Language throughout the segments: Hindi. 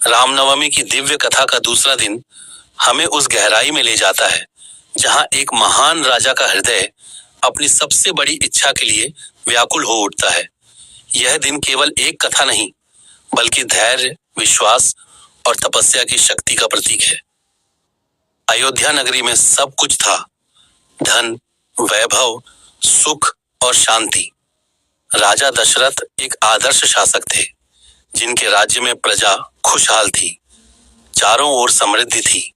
रामनवमी की दिव्य कथा का दूसरा दिन हमें उस गहराई में ले जाता है जहां एक महान राजा का हृदय अपनी सबसे बड़ी इच्छा के लिए व्याकुल हो उठता है। यह दिन केवल एक कथा नहीं, बल्कि धैर्य, विश्वास और तपस्या की शक्ति का प्रतीक है। अयोध्या नगरी में सब कुछ था, धन, वैभव, सुख और शांति। राजा दशरथ एक आदर्श शासक थे, जिनके राज्य में प्रजा खुशहाल थी, चारों ओर समृद्धि थी।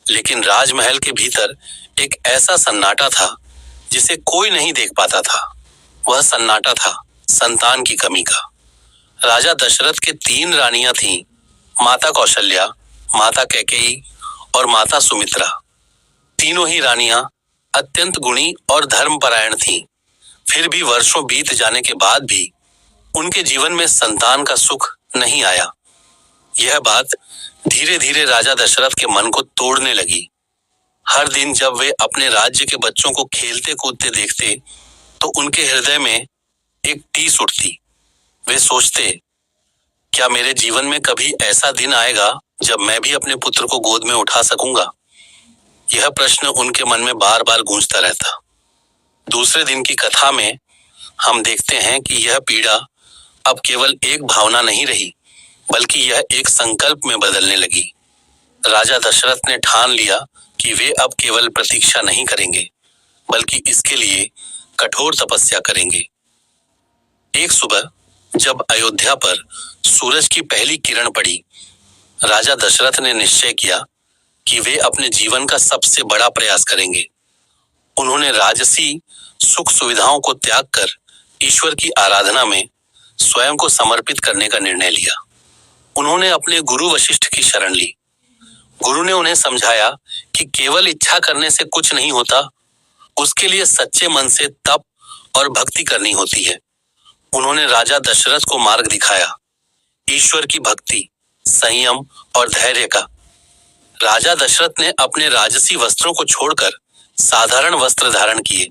लेकिन राजमहल के भीतर एक ऐसा सन्नाटा था जिसे कोई नहीं देख पाता था। वह सन्नाटा था संतान की कमी का। राजा दशरथ के 3 रानियां थीं, माता कौशल्या, माता कैकेयी और माता सुमित्रा। तीनों ही रानियां अत्यंत गुणी और धर्मपरायण थीं। फिर भी वर्षों बीत जाने के बाद भी उनके जीवन में संतान का सुख नहीं आया। यह बात धीरे धीरे राजा दशरथ के मन को तोड़ने लगी। हर दिन जब वे अपने राज्य के बच्चों को खेलते कूदते देखते, तो उनके हृदय में एक टीस उठती। वे सोचते, क्या मेरे जीवन में कभी ऐसा दिन आएगा जब मैं भी अपने पुत्र को गोद में उठा सकूंगा? यह प्रश्न उनके मन में बार बार गूंजता रहता। दूसरे दिन की कथा में हम देखते हैं कि यह पीड़ा अब केवल एक भावना नहीं रही, बल्कि यह एक संकल्प में बदलने लगी। राजा दशरथ ने ठान लिया कि वे अब केवल प्रतीक्षा नहीं करेंगे, बल्कि इसके लिए कठोर तपस्या करेंगे। एक सुबह जब अयोध्या पर सूरज की पहली किरण पड़ी, राजा दशरथ ने निश्चय किया कि वे अपने जीवन का सबसे बड़ा प्रयास करेंगे। उन्होंने राजसी सुख सुविधाओं को त्याग कर ईश्वर की आराधना में स्वयं को समर्पित करने का निर्णय लिया। उन्होंने अपने गुरु वशिष्ठ की शरण ली। गुरु ने उन्हें समझाया कि केवल इच्छा करने से कुछ नहीं होता, उसके लिए सच्चे मन से तप और भक्ति करनी होती है। उन्होंने राजा दशरथ को मार्ग दिखाया, ईश्वर की भक्ति, संयम और धैर्य का। राजा दशरथ ने अपने राजसी वस्त्रों को छोड़कर साधारण वस्त्र धारण किए।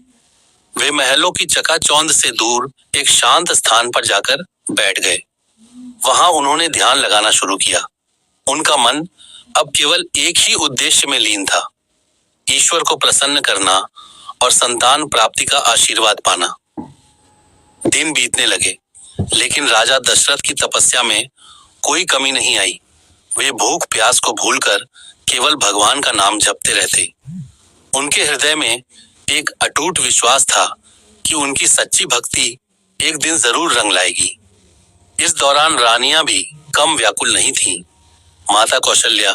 वे महलों की चकाचौंध से दूर एक शांत स्थान पर जाकर बैठ गए। वहां उन्होंने ध्यान लगाना शुरू किया। उनका मन अब केवल एक ही उद्देश्य में लीन था, ईश्वर को प्रसन्न करना और संतान प्राप्ति का आशीर्वाद पाना। दिन बीतने लगे, लेकिन राजा दशरथ की तपस्या में कोई कमी नहीं आई। वे भूख प्यास को भूलकर केवल भगवान का नाम जपते रहते। उनके हृदय में एक अटूट विश्वास था कि उनकी सच्ची भक्ति एक दिन जरूर रंग लाएगी। इस दौरान रानियां भी कम व्याकुल नहीं थीं। माता कौशल्या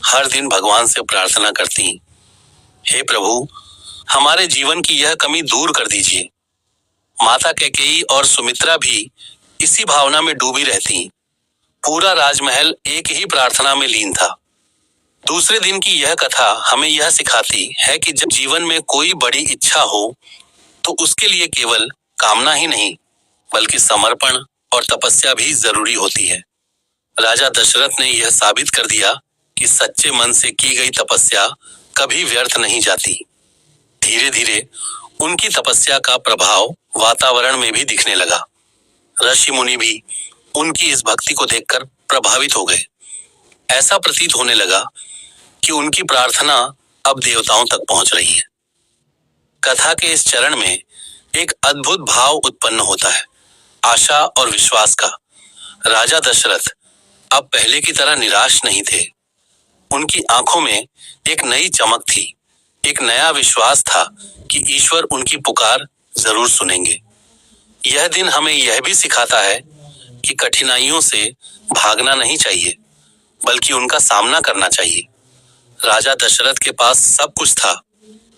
हर दिन भगवान से प्रार्थना करती, हे प्रभु, हमारे जीवन की यह कमी दूर कर दीजिए। माता कैकेयी और सुमित्रा भी इसी भावना में डूबी रहती। पूरा राजमहल एक ही प्रार्थना में लीन था। दूसरे दिन की यह कथा हमें यह सिखाती है कि जब जीवन में कोई बड़ी इच्छा हो, तो उसके लिए केवल कामना ही नहीं, बल्कि समर्पण और तपस्या भी जरूरी होती है। राजा दशरथ ने यह साबित कर दिया कि सच्चे मन से की गई तपस्या कभी व्यर्थ नहीं जाती। धीरे धीरे उनकी तपस्या का प्रभाव वातावरण में भी दिखने लगा। ऋषि मुनि भी उनकी इस भक्ति को देखकर प्रभावित हो गए। ऐसा प्रतीत होने लगा कि उनकी प्रार्थना अब देवताओं तक पहुंच रही है। कथा के इस चरण में एक अद्भुत भाव उत्पन्न होता है, आशा और विश्वास का। राजा दशरथ अब पहले की तरह निराश नहीं थे। उनकी आंखों में एक नई चमक थी, एक नया विश्वास था कि ईश्वर उनकी पुकार जरूर सुनेंगे। यह दिन हमें यह भी सिखाता है कि कठिनाइयों से भागना नहीं चाहिए, बल्कि उनका सामना करना चाहिए। राजा दशरथ के पास सब कुछ था,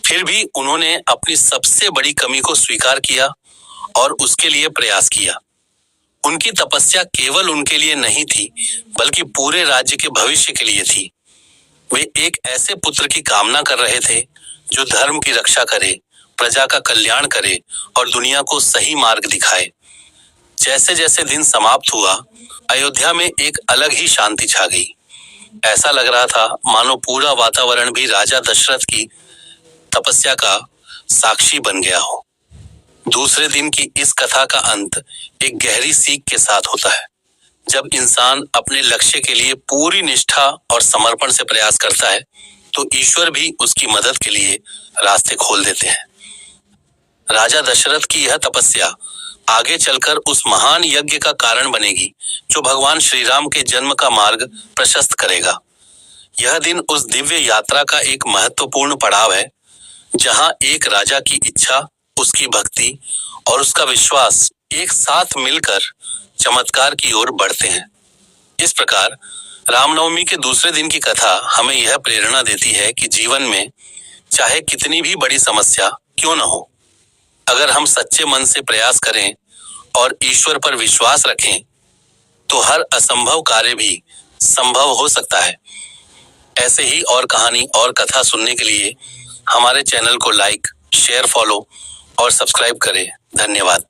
फिर भी उन्होंने अपनी सबसे बड़ी कमी को स्वीकार किया और उसके लिए प्रयास किया। उनकी तपस्या केवल उनके लिए नहीं थी, बल्कि पूरे राज्य के भविष्य के लिए थी। वे एक ऐसे पुत्र की कामना कर रहे थे जो धर्म की रक्षा करे, प्रजा का कल्याण करे और दुनिया को सही मार्ग दिखाए। जैसे जैसे दिन समाप्त हुआ, अयोध्या में एक अलग ही शांति छा गई। ऐसा लग रहा था मानो पूरा वातावरण भी राजा दशरथ की तपस्या का साक्षी बन गया हो। दूसरे दिन की इस कथा का अंत एक गहरी सीख के साथ होता है। जब इंसान अपने लक्ष्य के लिए पूरी निष्ठा और समर्पण से प्रयास करता है तो ईश्वर भी उसकी मदद के लिए रास्ते खोल देते हैं। राजा दशरथ की यह तपस्या आगे चलकर उस महान यज्ञ का कारण बनेगी जो भगवान श्री राम के जन्म का मार्ग प्रशस्त करेगा। यह दिन उस दिव्य यात्रा का एक महत्वपूर्ण पड़ाव है जहां एक राजा की इच्छा, उसकी भक्ति और उसका विश्वास एक साथ मिलकर चमत्कार की ओर बढ़ते हैं। इस प्रकार रामनवमी के दूसरे दिन की कथा हमें यह प्रेरणा देती है कि जीवन में चाहे कितनी भी बड़ी समस्या क्यों न हो, अगर हम सच्चे मन से प्रयास करें और ईश्वर पर विश्वास रखें तो हर असंभव कार्य भी संभव हो सकता है। ऐसे ही और कहानी और कथा सुनने के लिए हमारे चैनल को लाइक, शेयर, फॉलो और सब्सक्राइब करें। धन्यवाद।